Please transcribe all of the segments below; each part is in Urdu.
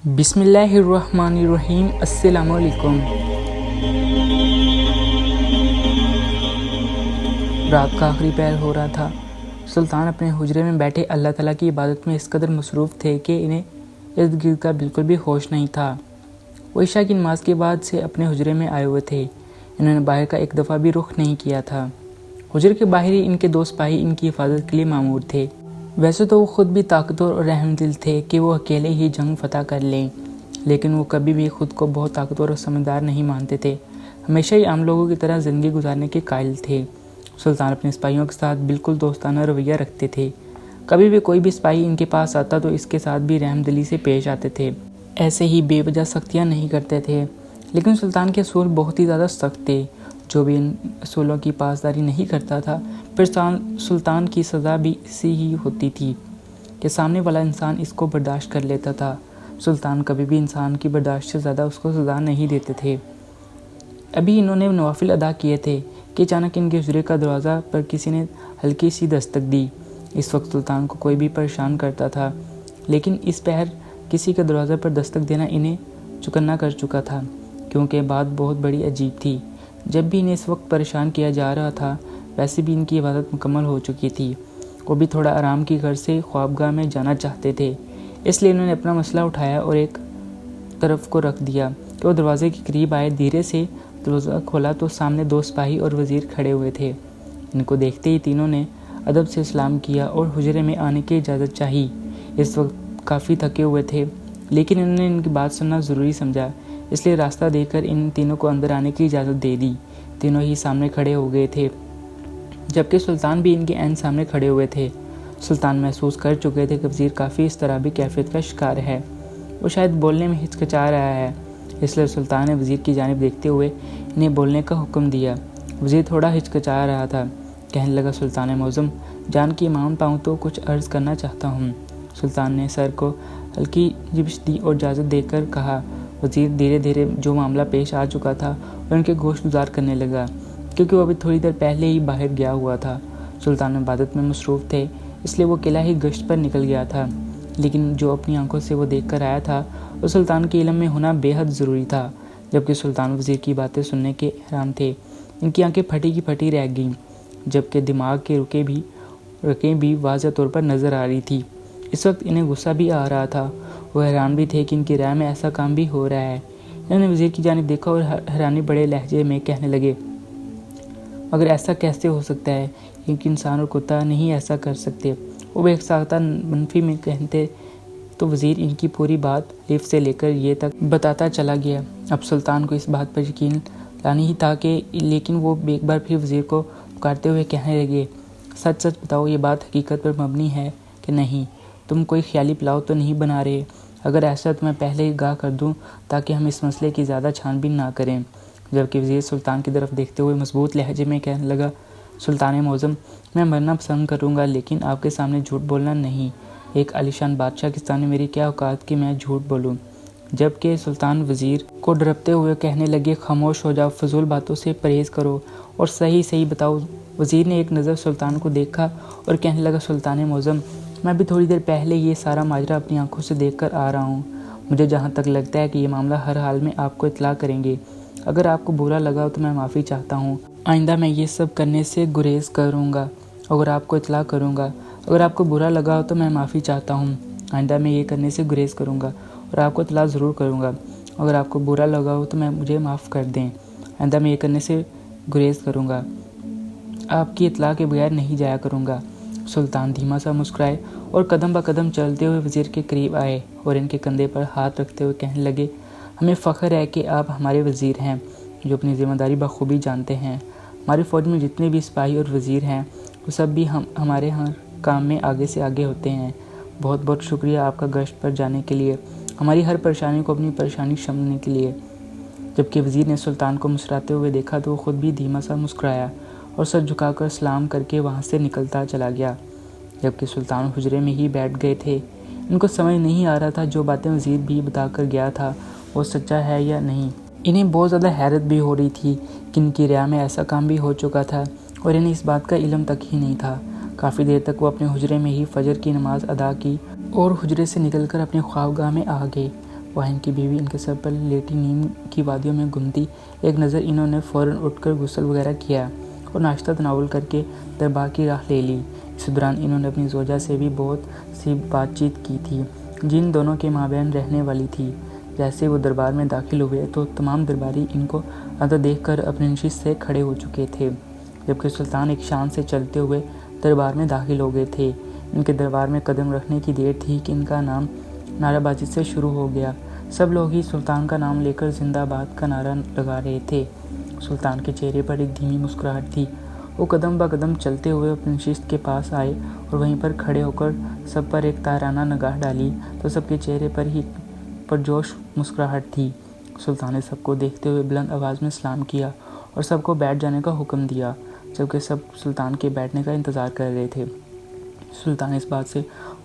بسم اللہ الرحمن الرحیم۔ السلام علیکم۔ رات کا آخری پہر ہو رہا تھا۔ سلطان اپنے حجرے میں بیٹھے اللہ تعالیٰ کی عبادت میں اس قدر مصروف تھے کہ انہیں ارد گرد کا بالکل بھی ہوش نہیں تھا۔ وہ عشاء کی نماز کے بعد سے اپنے حجرے میں آئے ہوئے تھے۔ انہوں نے باہر کا ایک دفعہ بھی رخ نہیں کیا تھا۔ حجرے کے باہر ہی ان کے دو سپاہی ان کی حفاظت کے لیے مامور تھے۔ ویسے تو وہ خود بھی طاقتور اور رحم دل تھے کہ وہ اکیلے ہی جنگ فتح کر لیں، لیکن وہ کبھی بھی خود کو بہت طاقتور اور سمجھدار نہیں مانتے تھے۔ ہمیشہ ہی عام لوگوں کی طرح زندگی گزارنے کے قائل تھے۔ سلطان اپنے سپاہیوں کے ساتھ بالکل دوستانہ رویہ رکھتے تھے۔ کبھی بھی کوئی بھی سپاہی ان کے پاس آتا تو اس کے ساتھ بھی رحم دلی سے پیش آتے تھے۔ ایسے ہی بے وجہ سختیاں نہیں کرتے تھے۔ لیکن سلطان کے اصول بہت ہی زیادہ سخت تھے۔ جو بھی ان اصولوں کی پاسداری نہیں کرتا تھا، پھر سلطان کی سزا بھی اسی ہی ہوتی تھی کہ سامنے والا انسان اس کو برداشت کر لیتا تھا۔ سلطان کبھی بھی انسان کی برداشت سے زیادہ اس کو سزا نہیں دیتے تھے۔ ابھی انہوں نے نوافل ادا کیے تھے کہ اچانک ان کے حجرے کا دروازہ پر کسی نے ہلکی سی دستک دی۔ اس وقت سلطان کو کوئی بھی پریشان کرتا تھا، لیکن اس پہر کسی کا دروازے پر دستک دینا انہیں چکنا کر چکا تھا، کیونکہ بات بہت بڑی عجیب تھی۔ جب بھی انہیں اس وقت پریشان کیا جا رہا تھا، ویسے بھی ان کی عبادت مکمل ہو چکی تھی۔ وہ بھی تھوڑا آرام کی غرض سے خوابگاہ میں جانا چاہتے تھے، اس لیے انہوں نے اپنا مسئلہ اٹھایا اور ایک طرف کو رکھ دیا کہ وہ دروازے کے قریب آئے۔ دھیرے سے دروازہ کھولا تو سامنے دو سپاہی اور وزیر کھڑے ہوئے تھے۔ ان کو دیکھتے ہی تینوں نے ادب سے سلام کیا اور حجرے میں آنے کی اجازت چاہی۔ اس وقت کافی تھکے ہوئے تھے، لیکن انہوں نے ان کی بات سننا ضروری سمجھا، اس لیے راستہ دے کر ان تینوں کو اندر آنے کی اجازت دے دی۔ تینوں ہی سامنے کھڑے ہو گئے تھے، جبکہ سلطان بھی ان کے عین سامنے کھڑے ہوئے تھے۔ سلطان محسوس کر چکے تھے کہ وزیر کافی اضطرابی کیفیت کا شکار ہے۔ وہ شاید بولنے میں ہچکچا رہا ہے، اس لیے سلطان نے وزیر کی جانب دیکھتے ہوئے انہیں بولنے کا حکم دیا۔ وزیر تھوڑا ہچکچا رہا تھا، کہنے لگا، سلطان معظم، جان کی مان پاؤں تو کچھ عرض کرنا چاہتا ہوں۔ سلطان نے سر کو ہلکی جبش دی اور اجازت دے کر کہا۔ وزیر دھیرے دھیرے جو معاملہ پیش آ چکا تھا اور ان کے گوش گزار کرنے لگا، کیونکہ وہ ابھی تھوڑی دیر پہلے ہی باہر گیا ہوا تھا۔ سلطان عبادت میں مصروف تھے، اس لیے وہ قلعہ ہی گشت پر نکل گیا تھا، لیکن جو اپنی آنکھوں سے وہ دیکھ کر آیا تھا وہ سلطان کے علم میں ہونا بے حد ضروری تھا۔ جبکہ سلطان وزیر کی باتیں سننے کے حیران تھے۔ ان کی آنکھیں پھٹی کی پھٹی رہ گئیں، جبکہ دماغ کے رکیں بھی واضح طور پر نظر آ رہی تھی۔ اس وقت انہیں غصہ بھی آ رہا تھا۔ وہ حیران بھی تھے کہ ان کی رائے میں ایسا کام بھی ہو رہا ہے۔ انہوں نے وزیر کی جانب دیکھا اور حیرانی بڑے لہجے میں کہنے لگے، مگر ایسا کیسے ہو سکتا ہے؟ کیونکہ انسان اور کتا نہیں ایسا کر سکتے۔ وہ ایک ساختہ منفی میں کہتے تو وزیر ان کی پوری بات الف سے لے کر یہ تک بتاتا چلا گیا۔ اب سلطان کو اس بات پر یقین لانا ہی تھا لیکن وہ ایک بار پھر وزیر کو پکارتے ہوئے کہنے لگے، سچ سچ بتاؤ، یہ بات حقیقت پر مبنی ہے کہ نہیں؟ تم کوئی خیالی پلاؤ تو نہیں بنا رہے؟ اگر ایسا تو میں پہلے ہی آگاہ کر دوں تاکہ ہم اس مسئلے کی زیادہ چھان بین نہ کریں۔ جبکہ وزیر سلطان کی طرف دیکھتے ہوئے مضبوط لہجے میں کہنے لگا، سلطان معظم، میں مرنا پسند کروں گا لیکن آپ کے سامنے جھوٹ بولنا نہیں۔ ایک عالیشان بادشاہ کے سامنے میری کیا اوقات کہ میں جھوٹ بولوں؟ جبکہ سلطان وزیر کو ڈرپتے ہوئے کہنے لگے، خاموش ہو جاؤ، فضول باتوں سے پرہیز کرو اور صحیح بتاؤ۔ وزیر نے ایک نظر سلطان کو دیکھا اور کہنے لگا، سلطان معظم، میں بھی تھوڑی دیر پہلے یہ سارا ماجرا اپنی آنکھوں سے دیکھ کر آ رہا ہوں۔ مجھے جہاں تک لگتا ہے کہ یہ معاملہ ہر حال میں آپ کو اطلاع کریں گے۔ اگر آپ کو برا لگا تو میں معافی چاہتا ہوں۔ آئندہ میں یہ سب کرنے سے گریز کروں گا۔ اگر آپ کو اطلاع کروں گا۔ اگر آپ کو برا لگا تو میں معافی چاہتا ہوں۔ آئندہ میں یہ کرنے سے گریز کروں گا اور آپ کو اطلاع ضرور کروں گا۔ اگر آپ کو برا لگا ہو تو مجھے معاف کر دیں۔ آئندہ میں یہ کرنے سے گریز کروں گا، آپ کی اطلاع کے بغیر نہیں جایا کروں گا۔ سلطان دھیما سا مسکرائے اور قدم بقدم چلتے ہوئے وزیر کے قریب آئے اور ان کے کندھے پر ہاتھ رکھتے ہوئے کہنے لگے، ہمیں فخر ہے کہ آپ ہمارے وزیر ہیں جو اپنی ذمہ داری بخوبی جانتے ہیں۔ ہماری فوج میں جتنے بھی سپاہی اور وزیر ہیں وہ سب بھی ہمارے ہر کام میں آگے سے آگے ہوتے ہیں۔ بہت بہت شکریہ آپ کا گشت پر جانے کے لیے، ہماری ہر پریشانی کو اپنی پریشانی سمجھنے کے لیے۔ جبکہ وزیر نے سلطان کو مسکراتے ہوئے دیکھا تو وہ خود بھی دھیما سا مسکرایا اور سر جھکا کر سلام کر کے وہاں سے نکلتا چلا گیا۔ جبکہ سلطان حجرے میں ہی بیٹھ گئے تھے۔ ان کو سمجھ نہیں آ رہا تھا جو باتیں وزیر بھی بتا کر گیا تھا وہ سچا ہے یا نہیں۔ انہیں بہت زیادہ حیرت بھی ہو رہی تھی کہ ان کی رعایا میں ایسا کام بھی ہو چکا تھا اور انہیں اس بات کا علم تک ہی نہیں تھا۔ کافی دیر تک وہ اپنے حجرے میں ہی فجر کی نماز ادا کی اور حجرے سے نکل کر اپنے خوابگاہ میں آ گئے۔ وہاں ان کی بیوی ان کے سر پر لیٹی نیم کی وادیوں میں گھومتی ایک نظر انہوں نے فوراً اٹھ کر غسل وغیرہ کیا اور ناشتہ تناول کر کے دربار کی راہ لے لی۔ اس دوران انہوں نے اپنی زوجہ سے بھی بہت سی بات چیت کی تھی جن دونوں کے مابین رہنے والی تھی۔ جیسے وہ دربار میں داخل ہوئے تو تمام درباری ان کو آتا دیکھ کر اپنی نشست سے کھڑے ہو چکے تھے، جبکہ سلطان ایک شان سے چلتے ہوئے دربار میں داخل ہو گئے تھے۔ ان کے دربار میں قدم رکھنے کی دیر تھی کہ ان کا نام نعرہ بازی سے شروع ہو گیا۔ سب لوگ ہی سلطان کا نام لے کر زندہ آباد کا نعرہ لگا رہے تھے۔ سلطان کے چہرے پر ایک دھیمی مسکراہٹ تھی۔ وہ قدم بہ قدم چلتے ہوئے اپنی نشست کے پاس آئے اور وہیں پر کھڑے ہو کر سب پر ایک تائرانہ نگاہ ڈالی تو سب کے چہرے پر ہی پرجوش مسکراہٹ تھی۔ سلطان نے سب کو دیکھتے ہوئے بلند آواز میں سلام کیا اور سب کو بیٹھ جانے کا حکم دیا، جبکہ سب سلطان کے بیٹھنے کا انتظار کر رہے تھے۔ سلطان اس بات سے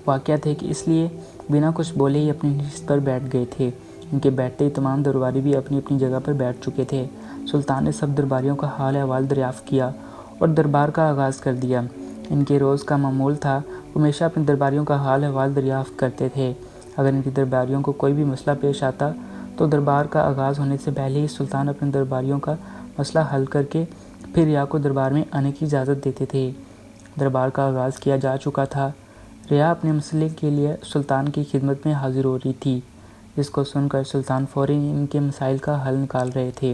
واقف تھے کہ اس لیے بنا کچھ بولے ہی اپنی نشست پر بیٹھ گئے تھے۔ ان کے بیٹھتے ہی تمام درباری بھی اپنی اپنی جگہ پر بیٹھ چکے تھے۔ سلطان نے سب درباریوں کا حال احوال دریافت کیا اور دربار کا آغاز کر دیا۔ ان کے روز کا معمول تھا، وہ ہمیشہ اپنے درباریوں کا حال احوال دریافت کرتے تھے۔ اگر ان کے درباریوں کو کوئی بھی مسئلہ پیش آتا تو دربار کا آغاز ہونے سے پہلے ہی سلطان اپنے درباریوں کا مسئلہ حل کر کے پھر رعایا کو دربار میں آنے کی اجازت دیتے تھے۔ دربار کا آغاز کیا جا چکا تھا۔ رعایا اپنے مسئلے کے لیے سلطان کی خدمت میں حاضر ہو رہی تھی، جس کو سن کر سلطان فوراً ان کے مسائل کا حل نکال رہے تھے۔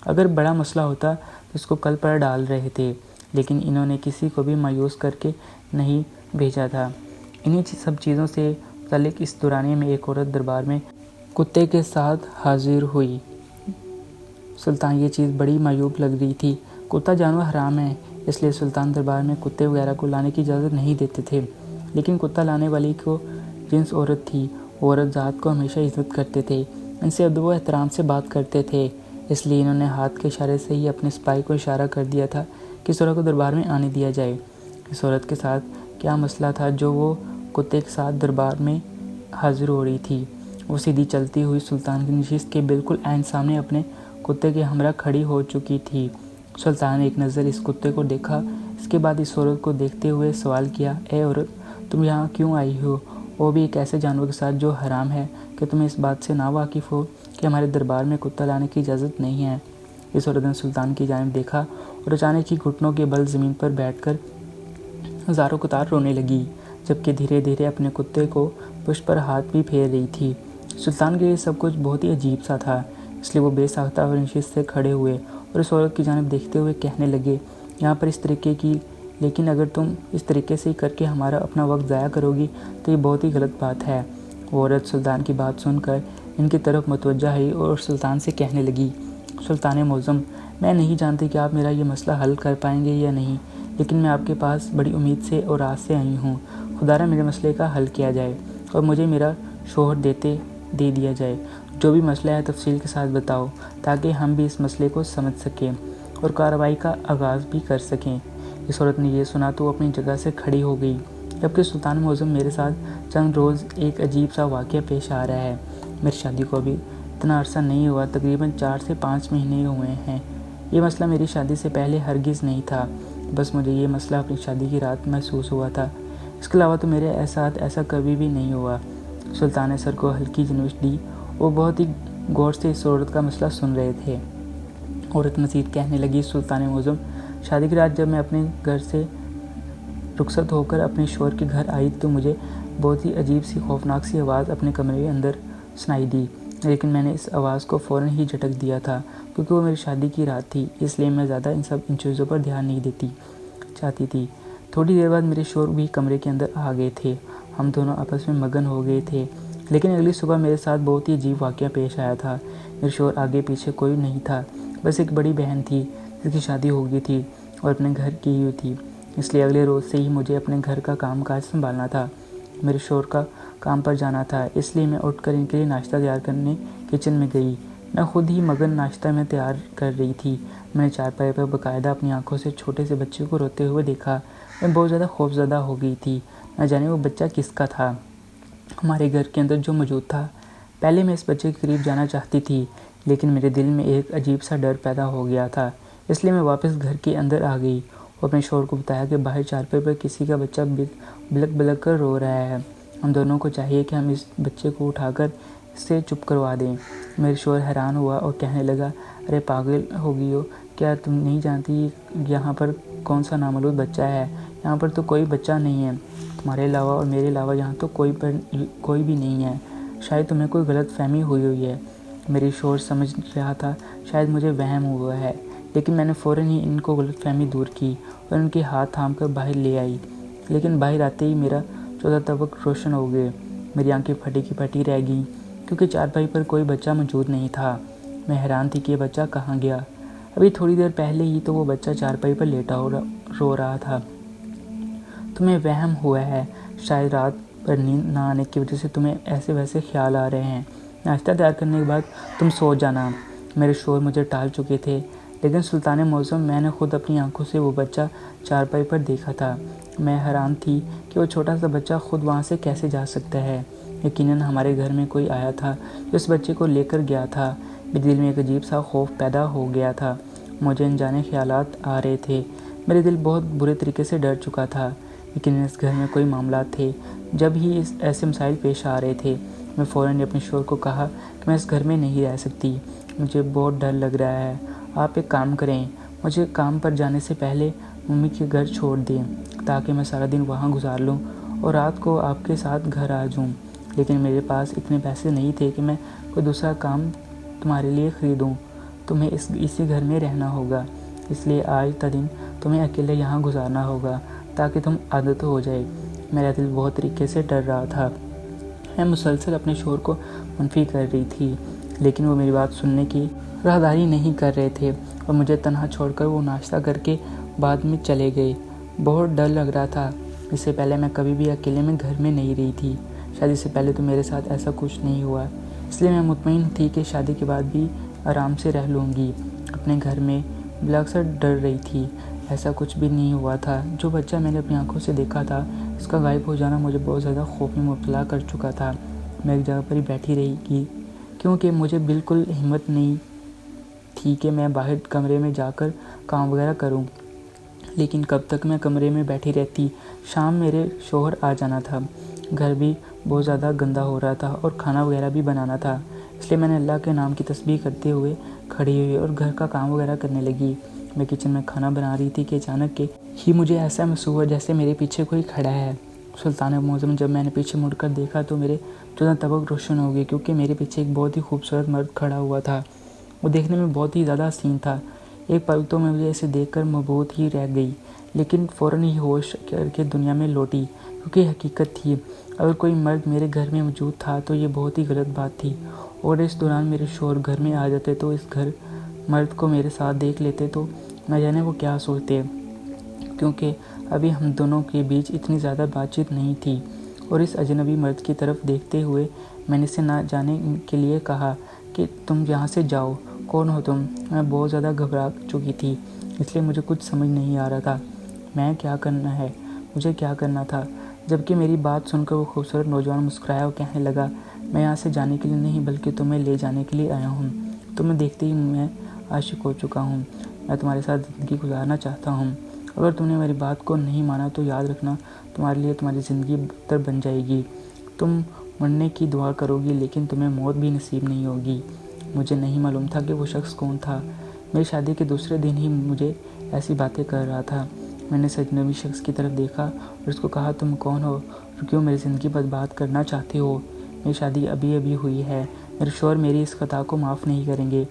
اگر بڑا مسئلہ ہوتا تو اس کو کل پر ڈال رہے تھے، لیکن انہوں نے کسی کو بھی مایوس کر کے نہیں بھیجا تھا۔ انہی سب چیزوں سے متعلق اس دورانیے میں ایک عورت دربار میں کتے کے ساتھ حاضر ہوئی۔ سلطان یہ چیز بڑی معیوب لگ رہی تھی۔ کتا جانور حرام ہے، اس لیے سلطان دربار میں کتے وغیرہ کو لانے کی اجازت نہیں دیتے تھے، لیکن کتا لانے والی کو جنس عورت تھی۔ وہ عورت ذات کو ہمیشہ عزت کرتے تھے، ان سے ادب و احترام سے بات کرتے تھے، اس لیے انہوں نے ہاتھ کے اشارے سے ہی اپنے سپاہی کو اشارہ کر دیا تھا کہ اس عورت کو دربار میں آنے دیا جائے۔ اس عورت کے ساتھ کیا مسئلہ تھا جو وہ کتے کے ساتھ دربار میں حاضر ہو رہی تھی؟ وہ سیدھی چلتی ہوئی سلطان کی نشست کے بالکل عین سامنے اپنے کتے کے ہمراہ کھڑی ہو چکی تھی۔ سلطان نے ایک نظر اس کتے کو دیکھا، اس کے بعد اس عورت کو دیکھتے ہوئے سوال کیا، اے عورت، تم یہاں کیوں آئی ہو؟ وہ بھی ایک ایسے جانور کے ساتھ جو حرام ہے، کہ تمہیں اس بات سے ناواقف ہو کہ ہمارے دربار میں کتا لانے کی اجازت نہیں ہے۔ اس عورت نے سلطان کی جانب دیکھا اور اچانک ہی گھٹنوں کے بل زمین پر بیٹھ کر ہزاروں قطار رونے لگی، جبکہ دھیرے دھیرے اپنے کتے کو پشت پر ہاتھ بھی پھیر رہی تھی۔ سلطان کے لیے سب کچھ بہت ہی عجیب سا تھا، اس لیے وہ بے ساختہ اور نشست سے کھڑے ہوئے اور اس عورت کی جانب دیکھتے ہوئے کہنے لگے، یہاں پر اس طریقے کی، لیکن اگر تم اس طریقے سے ہی کر کے ہمارا اپنا وقت ضائع کرو گی تو یہ بہت ہی غلط بات ہے۔ وہ عورت سلطان کی بات سن کر ان کی طرف متوجہ ہوئی اور سلطان سے کہنے لگی، سلطان معظم، میں نہیں جانتی کہ آپ میرا یہ مسئلہ حل کر پائیں گے یا نہیں، لیکن میں آپ کے پاس بڑی امید سے اور آس سے آئی ہوں۔ خدا را میرے مسئلے کا حل کیا جائے اور مجھے میرا شوہر دے دیا جائے۔ جو بھی مسئلہ ہے تفصیل کے ساتھ بتاؤ تاکہ ہم بھی اس مسئلے کو سمجھ سکیں اور کارروائی کا آغاز بھی کر سکیں۔ اس عورت نے یہ سنا تو وہ اپنی جگہ سے کھڑی ہو گئی، جبکہ سلطان معظم، میرے ساتھ چند روز ایک عجیب سا واقعہ پیش آ رہا ہے۔ میری شادی کو ابھی اتنا عرصہ نہیں ہوا، تقریباً 4 سے 5 مہینے ہوئے ہیں۔ یہ مسئلہ میری شادی سے پہلے ہرگز نہیں تھا، بس مجھے یہ مسئلہ اپنی شادی کی رات محسوس ہوا تھا، اس کے علاوہ تو میرے ساتھ ایسا کبھی بھی نہیں ہوا۔ سلطان نے سر کو ہلکی جنبش دی، وہ بہت ہی غور سے اس عورت کا مسئلہ سن رہے تھے۔ عورت مزید کہنے لگی، سلطان معظم، شادی کی رات جب میں اپنے گھر سے رخصت ہو کر اپنے شوہر کے گھر آئی تو مجھے بہت ہی عجیب سی خوفناک سی آواز اپنے کمرے کے اندر سنائی دی، لیکن میں نے اس آواز کو فوراً ہی جھٹک دیا تھا کیونکہ وہ میری شادی کی رات تھی، اس لیے میں زیادہ ان چیزوں پر دھیان نہیں دیتی چاہتی تھی۔ تھوڑی دیر بعد میرے شوہر بھی کمرے کے اندر آ گئے تھے، ہم دونوں آپس میں مگن ہو گئے تھے، لیکن اگلی صبح میرے ساتھ بہت ہی عجیب واقعہ پیش آیا تھا۔ میرے شوہر آگے پیچھے کوئی نہیں تھا، بس ایک بڑی بہن تھی جس کی شادی ہو گئی تھی اور اپنے گھر کی ہوئی تھی، اس لیے اگلے روز سے ہی مجھے اپنے گھر کا کام کاج سنبھالنا تھا۔ میرے شوہر کا کام پر جانا تھا، اس لیے میں اٹھ کر ان کے لیے ناشتہ تیار کرنے کچن میں گئی۔ میں خود ہی مگن ناشتہ میں تیار کر رہی تھی۔ میں نے چارپائی پر باقاعدہ اپنی آنکھوں سے چھوٹے سے بچے کو روتے ہوئے دیکھا۔ میں بہت زیادہ خوفزدہ ہو گئی تھی، نہ جانے وہ بچہ کس کا تھا، ہمارے گھر کے اندر جو موجود تھا۔ پہلے میں اس بچے کے قریب جانا چاہتی تھی، لیکن میرے دل میں ایک عجیب سا ڈر پیدا ہو گیا تھا، اس لیے میں واپس گھر کے اندر آ گئی اور اپنے شوہر کو بتایا کہ باہر چارپائی پر کسی کا بچہ بلک بلک کر رو رہا ہے، ہم دونوں کو چاہیے کہ ہم اس بچے کو اٹھا کر سے چپ کروا دیں۔ میرے شوہر حیران ہوا اور کہنے لگا، ارے پاگل ہو گئی ہو کیا؟ تم نہیں جانتی یہاں پر کون سا نامولود بچہ ہے؟ یہاں پر تو کوئی بچہ نہیں ہے، تمہارے علاوہ اور میرے علاوہ یہاں تو کوئی بھی نہیں ہے، شاید تمہیں کوئی غلط فہمی ہوئی ہے۔ میری شوہر سمجھ رہا تھا شاید مجھے وہم ہوا ہے، لیکن میں نے فوراً ہی ان کو غلط فہمی دور کی اور ان کے ہاتھ تھام کر باہر لے آئی۔ لیکن باہر آتے ہی میرا 14 طبق روشن ہو گئے، میری آنکھیں پھٹی کی پھٹی رہ گئیں کیونکہ چارپائی پر کوئی بچہ موجود نہیں تھا۔ میں حیران تھی کہ یہ بچہ کہاں گیا۔ ابھی تھوڑی دیر پہلے ہی تو وہ بچہ چارپائی پر لیٹا رو رہا تھا۔ تمہیں وہم ہوا ہے، شاید رات بھر نیند نہ آنے کی وجہ سے تمہیں ایسے ویسے خیال آ رہے ہیں۔ ناشتہ تیار کرنے کے بعد تم سو جانا۔ میرے شوہر مجھے ٹال چکے تھے، لیکن سلطان معظم میں نے خود اپنی آنکھوں سے وہ بچہ چارپائی پر دیکھا تھا۔ میں حیران تھی کہ وہ چھوٹا سا بچہ خود وہاں سے کیسے جا سکتا ہے۔ یقیناً ہمارے گھر میں کوئی آیا تھا جو اس بچے کو لے کر گیا تھا۔ میرے دل میں ایک عجیب سا خوف پیدا ہو گیا تھا، مجھے انجانے خیالات آ رہے تھے، میرے دل بہت برے طریقے سے ڈر چکا تھا۔ یقیناً اس گھر میں کوئی معاملات تھے، جب ہی ایسے مسائل پیش آ رہے تھے۔ میں فوراً اپنے شوہر کو کہا کہ میں اس گھر میں نہیں رہ سکتی، مجھے بہت ڈر لگ رہا ہے۔ آپ ایک کام کریں، مجھے کام پر جانے سے پہلے ممی کے گھر چھوڑ دیں تاکہ میں سارا دن وہاں گزار لوں اور رات کو آپ کے ساتھ گھر آ جاؤں۔ لیکن میرے پاس اتنے پیسے نہیں تھے کہ میں کوئی دوسرا کام تمہارے لیے خریدوں۔ تمہیں اسی گھر میں رہنا ہوگا، اس لیے آج کا دن تمہیں اکیلے یہاں گزارنا ہوگا تاکہ تم عادت ہو جائے۔ میرا دل بہت طریقے سے ڈر رہا تھا۔ میں مسلسل اپنے شوہر کو منفی کر رہی تھی، لیکن وہ میری بات سننے کی راہداری نہیں کر رہے تھے اور مجھے تنہا چھوڑ کر وہ ناشتہ کر کے بعد میں چلے گئے۔ بہت ڈر لگ رہا تھا، اس سے پہلے میں کبھی بھی اکیلے میں گھر میں نہیں رہی تھی، شادی سے پہلے تو میرے ساتھ ایسا کچھ نہیں ہوا، اس لیے میں مطمئن تھی کہ شادی کے بعد بھی آرام سے رہ لوں گی اپنے گھر میں۔ بلاکسر ڈر رہی تھی، ایسا کچھ بھی نہیں ہوا تھا۔ جو بچہ میں نے اپنی آنکھوں سے دیکھا تھا، اس کا غائب ہو جانا مجھے بہت زیادہ خوف میں مبتلا کر چکا تھا۔ میں ایک جگہ پر ہی بیٹھی رہی گی کیونکہ مجھے بالکل ہمت نہیں تھی کہ میں باہر کمرے میں جا کر کام وغیرہ کروں، لیکن کب تک میں کمرے میں بیٹھی رہتی۔ شام میرے شوہر آ جانا تھا، گھر بھی بہت زیادہ گندا ہو رہا تھا اور کھانا وغیرہ بھی بنانا تھا، اس لیے میں نے اللہ کے نام کی تسبیح کرتے ہوئے کھڑی ہوئی اور گھر کا کام وغیرہ کرنے لگی۔ میں کچن میں کھانا بنا رہی تھی کہ اچانک ہی مجھے ایسا محسوس ہوا جیسے میرے پیچھے کوئی کھڑا ہے۔ سلطان معظم جب میں نے پیچھے مڑ کر دیکھا تو میرے 14 طبق روشن ہو گئے کیونکہ میرے پیچھے ایک بہت ہی خوبصورت مرد کھڑا ہوا تھا۔ وہ دیکھنے میں بہت ہی زیادہ حسین تھا۔ ایک پل تو میں مجھے اسے دیکھ کر مبہوت ہی رہ گئی، لیکن فوراً ہی ہوش کر کے دنیا میں لوٹی کیونکہ حقیقت تھی، اگر کوئی مرد میرے گھر میں موجود تھا تو یہ بہت ہی غلط بات تھی، اور اس دوران میرے شوہر گھر میں آ جاتے تو اس گھر مرد کو میرے ساتھ دیکھ لیتے تو نہ جانے وہ کیا سوچتے، کیونکہ ابھی ہم دونوں کے بیچ اتنی زیادہ بات چیت نہیں تھی۔ اور اس اجنبی مرد کی طرف دیکھتے ہوئے میں نے اسے نہ جانے کے لیے کہا کہ تم یہاں سے جاؤ، کون ہو تم؟ میں بہت زیادہ گھبرا چکی تھی، اس لیے مجھے کچھ سمجھ نہیں آ رہا تھا مجھے کیا کرنا تھا۔ جبکہ میری بات سن کر وہ خوبصورت نوجوان مسکرایا اور کہنے لگا، میں یہاں سے جانے کے لیے نہیں بلکہ تمہیں لے جانے کے لیے آیا ہوں۔ تمہیں دیکھتے ہی میں عاشق ہو چکا ہوں، میں تمہارے ساتھ زندگی گزارنا چاہتا ہوں۔ اگر تم نے میری بات کو نہیں مانا تو یاد رکھنا تمہارے لیے تمہاری زندگی بدتر بن جائے گی، تم مرنے کی دعا کرو گی لیکن تمہیں موت بھی نصیب نہیں ہوگی۔ مجھے نہیں معلوم تھا کہ وہ شخص کون تھا، میری شادی کے دوسرے دن ہی مجھے ایسی باتیں کر رہا تھا۔ میں نے اس اجنبی شخص کی طرف دیکھا اور اس کو کہا، تم کون ہو اور کیوں میری زندگی برباد کرنا چاہتے ہو؟ میری شادی ابھی ہوئی ہے، میرے شوہر میری اس خطا کو معاف نہیں کریں گے،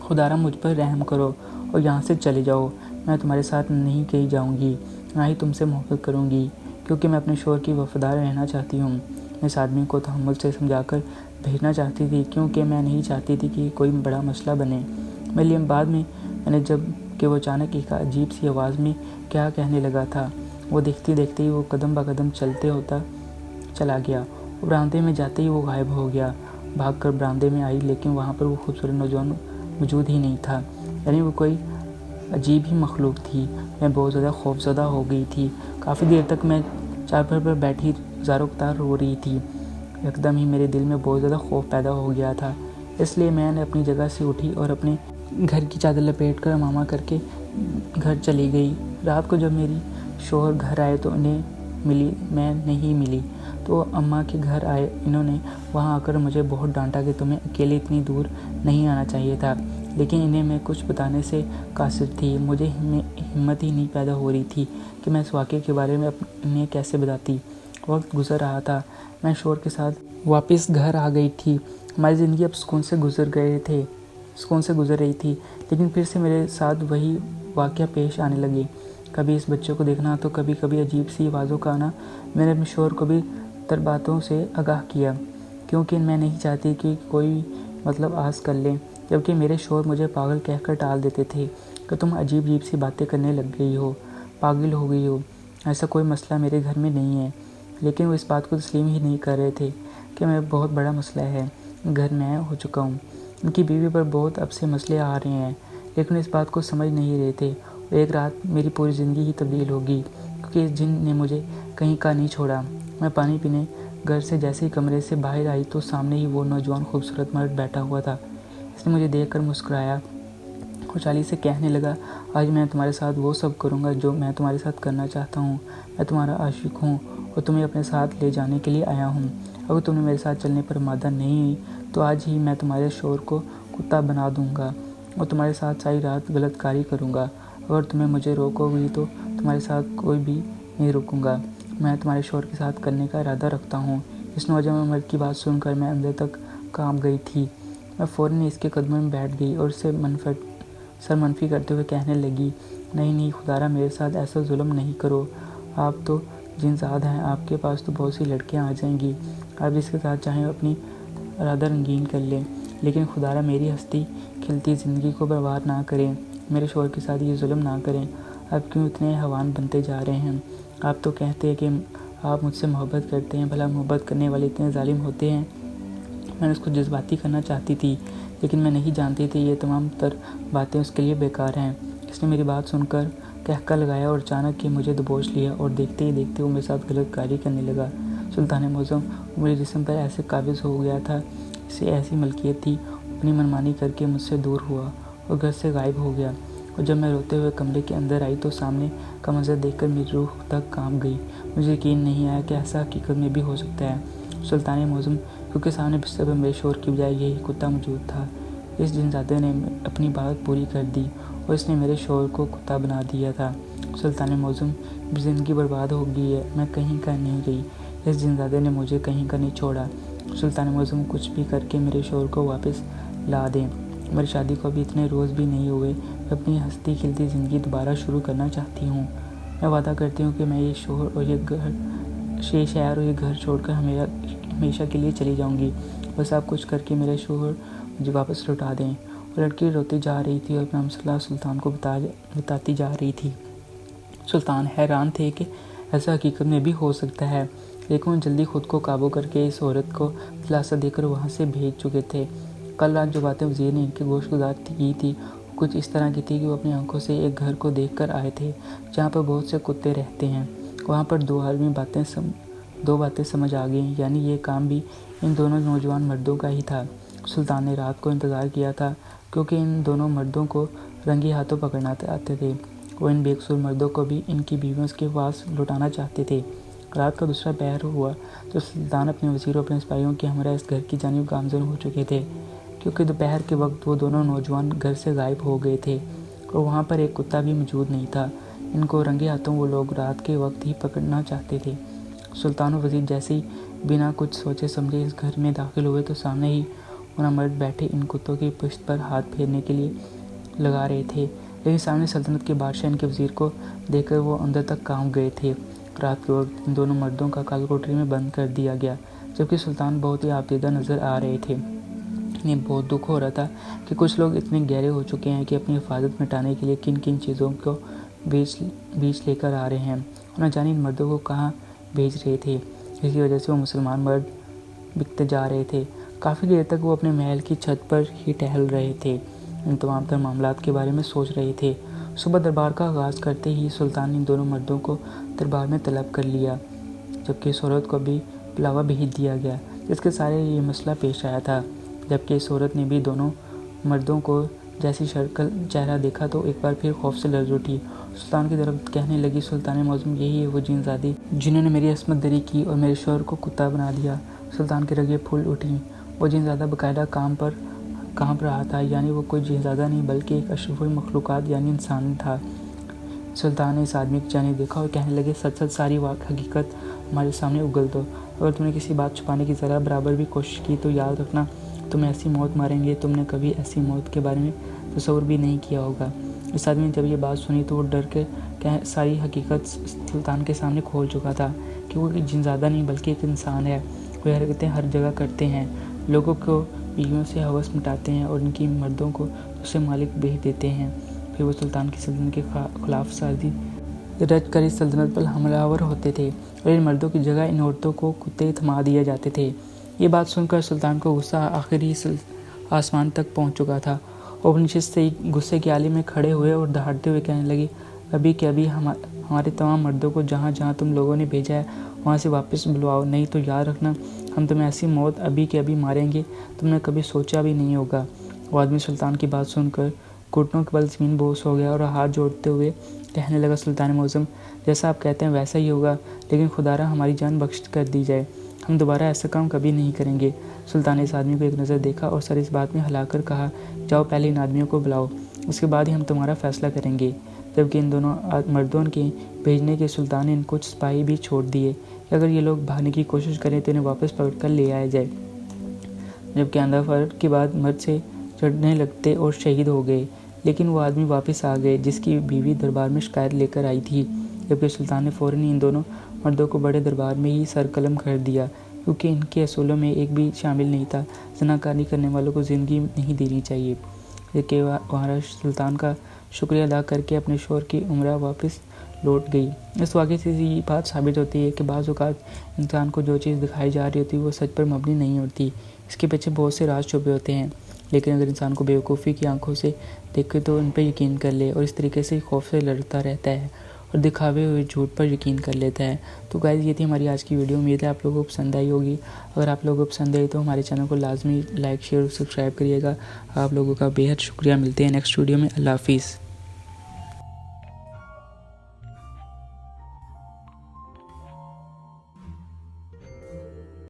خدا را مجھ پر رحم کرو اور یہاں سے چلے جاؤ۔ میں تمہارے ساتھ نہیں کہیں جاؤں گی، نہ ہی تم سے محبت کروں گی، کیونکہ میں اپنے شوہر کی وفادار رہنا چاہتی ہوں۔ میں اس آدمی کو تحمل سے سمجھا کر بھیجنا چاہتی تھی کیونکہ میں نہیں چاہتی تھی کہ کوئی بڑا مسئلہ بنے۔ بعد میں نے جب کہ وہ اچانک ایک عجیب سی آواز میں کیا کہنے لگا تھا، وہ دیکھتے ہی وہ قدم بہ قدم چلتے ہوتا چلا گیا اور برآمدے میں جاتے ہی وہ غائب ہو گیا۔ بھاگ کر برآمدے میں آئی لیکن وہاں پر وہ خوبصورت نوجوان موجود ہی نہیں تھا، یعنی وہ کوئی عجیب ہی مخلوق تھی۔ میں بہت زیادہ خوفزدہ ہو گئی تھی، کافی دیر تک میں چارپائی پر بیٹھی زاروں قطار رو رہی تھی۔ یکدم ہی میرے دل میں بہت زیادہ خوف پیدا ہو گیا تھا، اس لیے میں نے اپنی جگہ سے اٹھی اور اپنے گھر کی چادر لپیٹ کر امامہ کر کے گھر چلی گئی۔ رات کو جب میری شوہر گھر آئے تو انہیں ملی، میں نہیں ملی، تو اماں کے گھر آئے۔ انہوں نے وہاں آ کر مجھے بہت ڈانٹا کہ تمہیں اکیلے اتنی دور نہیں آنا چاہیے تھا، لیکن انہیں میں کچھ بتانے سے قاصر تھی۔ مجھے ہمت ہی نہیں پیدا ہو رہی تھی کہ میں اس واقعے کے بارے میں انہیں کیسے بتاتی۔ وقت گزر رہا تھا، میں شوہر کے ساتھ واپس گھر آ گئی تھی۔ ہماری زندگی اب سکون سے گزر رہی تھی، لیکن پھر سے میرے ساتھ وہی واقعہ پیش آنے لگے۔ کبھی اس بچے کو دیکھنا تو کبھی عجیب سی آوازوں کا آنا۔ میں نے اپنے شوہر کو بھی تر باتوں سے آگاہ کیا، کیونکہ میں نہیں چاہتی کہ کوئی آس کر لے، جبکہ میرے شوہر مجھے پاگل کہہ کر ٹال دیتے تھے کہ تم عجیب سی باتیں کرنے لگ گئی ہو، پاگل ہو گئی ہو، ایسا کوئی مسئلہ میرے گھر میں نہیں ہے۔ لیکن وہ اس بات کو تسلیم ہی نہیں کر رہے تھے کہ میں بہت بڑا مسئلہ ہے، گھر میں ہو چکا ہوں۔ ان کی بیوی پر بہت اب سے مسئلے آ رہے ہیں، لیکن اس بات کو سمجھ نہیں رہے تھے۔ اور ایک رات میری پوری زندگی ہی تبدیل ہوگی، کیونکہ اس جن نے مجھے کہیں کا نہیں چھوڑا۔ میں پانی پینے گھر سے جیسے ہی کمرے سے باہر آئی تو سامنے ہی وہ نوجوان خوبصورت مرد بیٹھا ہوا تھا۔ اس نے مجھے دیکھ کر مسکرایا، خوشحالی سے کہنے لگا، آج میں تمہارے ساتھ وہ سب کروں گا جو میں تمہارے ساتھ کرنا چاہتا ہوں۔ میں تمہارا عاشق ہوں اور تمہیں اپنے ساتھ لے جانے کے لیے آیا ہوں۔ اگر تم نے میرے ساتھ چلنے پر آمادہ نہیں ہوئی تو آج ہی میں تمہارے شوہر کو کتا بنا دوں گا اور تمہارے ساتھ ساری رات غلط کاری کروں گا۔ اگر تمہیں مجھے روکو گی تو تمہارے ساتھ کوئی بھی نہیں روکوں گا۔ میں تمہارے شوہر کے ساتھ کرنے کا ارادہ رکھتا ہوں۔ اس نوجوان مرد کی بات سن کر میں اندر تک کانپ گئی تھی۔ میں فوراً اس کے قدموں میں بیٹھ گئی اور سر منفی کرتے ہوئے کہنے لگی، نہیں خدارا، میرے ساتھ ایسا ظلم نہیں کرو۔ آپ تو جنزاد ہیں، آپ کے پاس تو بہت سی لڑکیاں آ جائیں گی، آپ جس کے ساتھ چاہیں اپنی ارادہ رنگین کر لیں، لیکن خدارا میری ہستی کھلتی زندگی کو برباد نہ کریں، میرے شوہر کے ساتھ یہ ظلم نہ کریں۔ آپ کیوں اتنے حیوان بنتے جا رہے ہیں؟ آپ تو کہتے ہیں کہ آپ مجھ سے محبت کرتے ہیں، بھلا محبت کرنے والے اتنے ظالم ہوتے ہیں؟ میں نے اس کو جذباتی کرنا چاہتی تھی، لیکن میں نہیں جانتی تھی یہ تمام تر باتیں اس کے لیے بیکار ہیں۔ اس نے میری بات سن کر قہقہ لگایا اور اچانک ہی مجھے دبوچ لیا اور دیکھتے ہی دیکھتے وہ میرے ساتھ غلط کاری کرنے لگا۔ سلطان معظم میرے جسم پر ایسے قابض ہو گیا تھا، اسے ایسی ملکیت تھی، اپنی منمانی کر کے مجھ سے دور ہوا اور گھر سے غائب ہو گیا۔ اور جب میں روتے ہوئے کمرے کے اندر آئی تو سامنے کا منظر دیکھ کر میری روح تک کانپ گئی۔ مجھے یقین نہیں آیا کہ ایسا حقیقت میں بھی ہو سکتا ہے۔ سلطان معظم، کیونکہ سامنے بستر پر میرے شوہر کی بجائے یہی کتا موجود تھا۔ اس جنزادے نے اپنی بات پوری کر دی اور اس نے میرے شوہر کو کتا بنا دیا تھا۔ سلطان معظم، میری زندگی برباد ہو گئی ہے، میں کہیں کا نہیں گئی، اس جنزادے نے مجھے کہیں کا نہیں چھوڑا۔ سلطان معظم، کچھ بھی کر کے میرے شوہر کو واپس لا دیں، میری شادی کو ابھی اتنے روز بھی نہیں ہوئے، میں اپنی ہستی کھلتی زندگی دوبارہ شروع کرنا چاہتی ہوں۔ میں وعدہ کرتی ہوں کہ میں یہ شوہر اور یہ شہر اور یہ گھر چھوڑ کر ہمیشہ کے لیے چلی جاؤں گی، بس آپ کچھ کر کے میرے شوہر مجھے واپس لوٹا دیں۔ وہ لڑکی روتی جا رہی تھی اور اپنا مسئلہ سلطان کو بتاتی جا رہی تھی۔ سلطان حیران تھے کہ ایسا حقیقت میں بھی ہو سکتا ہے، لیکن وہ جلدی خود کو قابو کر کے اس عورت کو دلاسا دے کر وہاں سے بھیج چکے تھے۔ کل رات جو باتیں وزیر نے ان کے گوش گزار کی تھی وہ کچھ اس طرح کی تھی کہ وہ اپنی آنکھوں سے ایک گھر کو دیکھ کر آئے تھے جہاں پر بہت سے کتے رہتے ہیں۔ وہاں پر دو باتیں سمجھ آ گئیں، یعنی یہ کام بھی ان دونوں نوجوان مردوں کا ہی تھا۔ سلطان نے رات کو انتظار کیا تھا، کیونکہ ان دونوں مردوں کو رنگی ہاتھوں پکڑنا آتے تھے۔ وہ ان بے قصور مردوں کو بھی ان کی بیویوں کے پاس لوٹانا چاہتے تھے۔ رات کا دوسرا پہر ہوا تو سلطان اپنے وزیر اور اپنے سپاہیوں کے ہمراہ اس گھر کی جانب گامزن ہو چکے تھے، کیونکہ دوپہر کے وقت وہ دونوں نوجوان گھر سے غائب ہو گئے تھے اور وہاں پر ایک کتا بھی موجود نہیں تھا۔ ان کو رنگے ہاتھوں وہ لوگ رات کے وقت ہی پکڑنا چاہتے تھے۔ سلطان و وزیر جیسے ہی بنا کچھ سوچے سمجھے اس گھر میں داخل ہوئے تو سامنے ہی وہ مرد بیٹھے ان کتوں کی پشت پر ہاتھ پھیرنے کے لیے لگا رہے تھے، لیکن سامنے سلطنت کے بادشاہ ان کے وزیر کو دیکھ کر وہ اندر تک کانپ گئے تھے۔ رات کے وقت ان دونوں مردوں کا کال کوٹری میں بند کر دیا گیا، جبکہ سلطان بہت ہی آبدیدہ نظر آ رہے تھے۔ انہیں بہت دکھ ہو رہا تھا کہ کچھ لوگ اتنے گہرے ہو چکے ہیں کہ اپنی حفاظت مٹانے کے لیے کن کن چیزوں کو بیچ لے کر آ رہے ہیں اور نہ جانے ان مردوں کو کہاں بھیج رہے تھے۔ اس کی وجہ سے وہ مسلمان مرد بکتے جا رہے تھے۔ کافی دیر تک وہ اپنے محل کی چھت پر ہی ٹہل رہے تھے، ان تمام تر معاملات کے بارے میں سوچ رہے تھے۔ صبح دربار کا آغاز کرتے ہی سلطان نے ان دونوں مردوں کو دربار میں طلب کر لیا، جبکہ اس عورت کو بھی بلاوا بھیج دیا گیا جس کے سارے یہ مسئلہ پیش آیا تھا۔ جبکہ اس عورت نے بھی دونوں مردوں کو جیسی شکل چہرہ دیکھا تو ایک بار پھر خوف سے لرز اٹھی۔ سلطان کی طرف کہنے لگی، سلطان معظم یہی ہے وہ جن زادی جنہوں نے میری عصمت دری کی اور میرے شوہر کو کتا بنا دیا۔ سلطان کی رگیں پھول اٹھیں۔ وہ جن زادہ باقاعدہ کانپ رہا تھا، یعنی وہ کوئی جن زادہ نہیں بلکہ ایک اشرف المخلوقات یعنی انسان تھا۔ سلطان نے اس آدمی کی جانب دیکھا اور کہنے لگے، سچ سچ ساری حقیقت ہمارے سامنے اگل دو۔ اگر تم نے کسی بات چھپانے کی ذرا برابر بھی کوشش کی تو یاد رکھنا تمہیں ایسی موت ماریں گے تم نے کبھی ایسی موت کے بارے میں تصور بھی نہیں کیا ہوگا۔ اس آدمی نے جب یہ بات سنی تو وہ ڈر کے ساری حقیقت سلطان کے سامنے کھول چکا تھا کہ وہ جن زادہ نہیں بلکہ ایک انسان ہے۔ وہ حرکتیں ہر جگہ کرتے ہیں، لوگوں کو بیویوں سے ہوس مٹاتے ہیں اور ان کی مردوں کو دوسرے مالک بھیج دیتے ہیں۔ پھر وہ سلطان کی سلطنت کے خلاف سازی رچ کر اس سلطنت پر حملہ آور ہوتے تھے اور ان مردوں کی جگہ ان عورتوں کو کتے تھما دیے جاتے تھے۔ یہ بات سن کر سلطان کو غصہ آخر ہی آسمان تک پہنچ چکا تھا۔ وہ نشست سے غصے کے عالم میں کھڑے ہوئے اور دہاڑتے ہوئے کہنے لگے، ابھی کہ ابھی ہمارے تمام مردوں کو جہاں جہاں تم لوگوں نے بھیجا ہے وہاں سے واپس بلواؤ، نہیں تو یاد رکھنا ہم تمہیں ایسی موت ابھی کہ ابھی ماریں گے تم نے کبھی سوچا بھی نہیں ہوگا۔ وہ آدمی سلطان کی بات سن کر گھٹنوں کے بل زمین بوس ہو گیا اور ہاتھ جوڑتے ہوئے کہنے لگا، سلطان معظم جیسا آپ کہتے ہیں ویسا ہی ہوگا، لیکن خدا را ہماری جان بخش کر دی جائے، ہم دوبارہ ایسا کام کبھی نہیں کریں گے۔ سلطان نے اس آدمی کو ایک نظر دیکھا اور سر اس بات میں ہلا کر کہا، جاؤ پہلے ان آدمیوں کو بلاؤ، اس کے بعد ہی ہم تمہارا فیصلہ کریں گے۔ جبکہ ان دونوں مردوں کے بھیجنے کے سلطان نے ان کچھ سپاہی بھی چھوڑ دیے کہ اگر یہ لوگ بھاگنے کی کوشش کریں تو انہیں واپس پکڑ کر لے آیا جائے۔ جبکہ آندھا فرق کے بعد مرد سے چڑھنے لگتے اور شہید ہو گئے، لیکن وہ آدمی واپس آ گئے جس کی بیوی دربار میں شکایت لے کر آئی تھی۔ جبکہ سلطان نے فوراً ان دونوں مردوں کو بڑے دربار میں ہی سر قلم کر دیا، کیونکہ ان کے اصولوں میں ایک بھی شامل نہیں تھا زناکاری کرنے والوں کو زندگی نہیں دینی چاہیے۔ جبکہ وہاں سلطان کا شکریہ ادا کر کے اپنے شوہر کی عمرہ واپس لوٹ گئی۔ اس واقعے سے یہ بات ثابت ہوتی ہے کہ بعض اوقات انسان کو جو چیز دکھائی جا رہی ہوتی ہے وہ سچ پر مبنی نہیں ہوتی، اس کے پیچھے بہت سے راز چھپے ہوتے ہیں۔ لیکن اگر انسان کو بیوقوفی کی آنکھوں سے دیکھے تو ان پہ یقین کر لے اور اس طریقے سے خوف سے لڑتا رہتا ہے اور دکھاوے ہوئے جھوٹ پر یقین کر لیتا ہے۔ تو گائز یہ تھی ہماری آج کی ویڈیو، امید ہے آپ لوگوں کو پسند آئی ہوگی۔ اگر آپ لوگوں کو پسند آئی تو ہمارے چینل کو لازمی لائک شیئر اور سبسکرائب کریے گا۔ آپ لوگوں کا بے حد شکریہ، ملتے ہیں نیکسٹ ویڈیو میں، اللہ حافظ۔